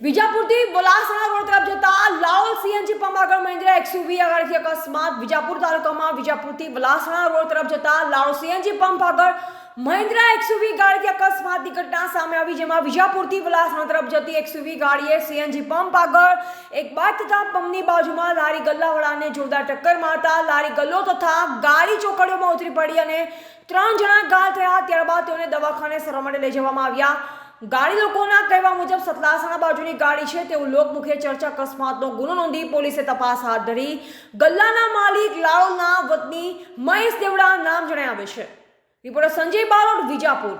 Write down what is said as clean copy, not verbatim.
વિજાપુરથી Valasana road તરફ જતા લાઓલ CNG pump આગળ મહિન્દ્રા એક્સયુવી આગળથી અકસ્માત. વિજાપુર તાલુકામાં વિજાપુરથી વલાસણા રોડ તરફ જતા લાઓલ સીએનજી પંપ આગળ મહિન્દ્રા એક્સયુવી ગાડીથી અકસ્માતની ઘટના સામે આવી, જેમાં વિજાપુરથી વલાસણા તરફ જતી એક્સયુવી ગાડીએ સીએનજી પંપ આગળ એક બાઇક તથા પંપની બાજુમાં લારી ગલ્લાવાળાને જોરદાર ટક્કર મારતા લારી ગલ્લો તથા ગાડી ચોકડીઓમાં ઉતરી પડી અને 3 જણા ઘાયલ થયા. ત્યારબાદ તેઓને દવાખાને સારવાર માટે લઈ જવામાં આવ્યા. ગાડી લોકોના કહેવા મુજબ સતલાસણા બાજુની ગાડી છે તેવું લોકમુખે ચર્ચા. અકસ્માતનો ગુનો નોંધી પોલીસે તપાસ હાથ ધરી. ગલ્લાના માલિક લાઓલના વતની મહેશ દેવડા નામ જણાવે છે. રિપોર્ટર સંજય બારોટ, વિજાપુર.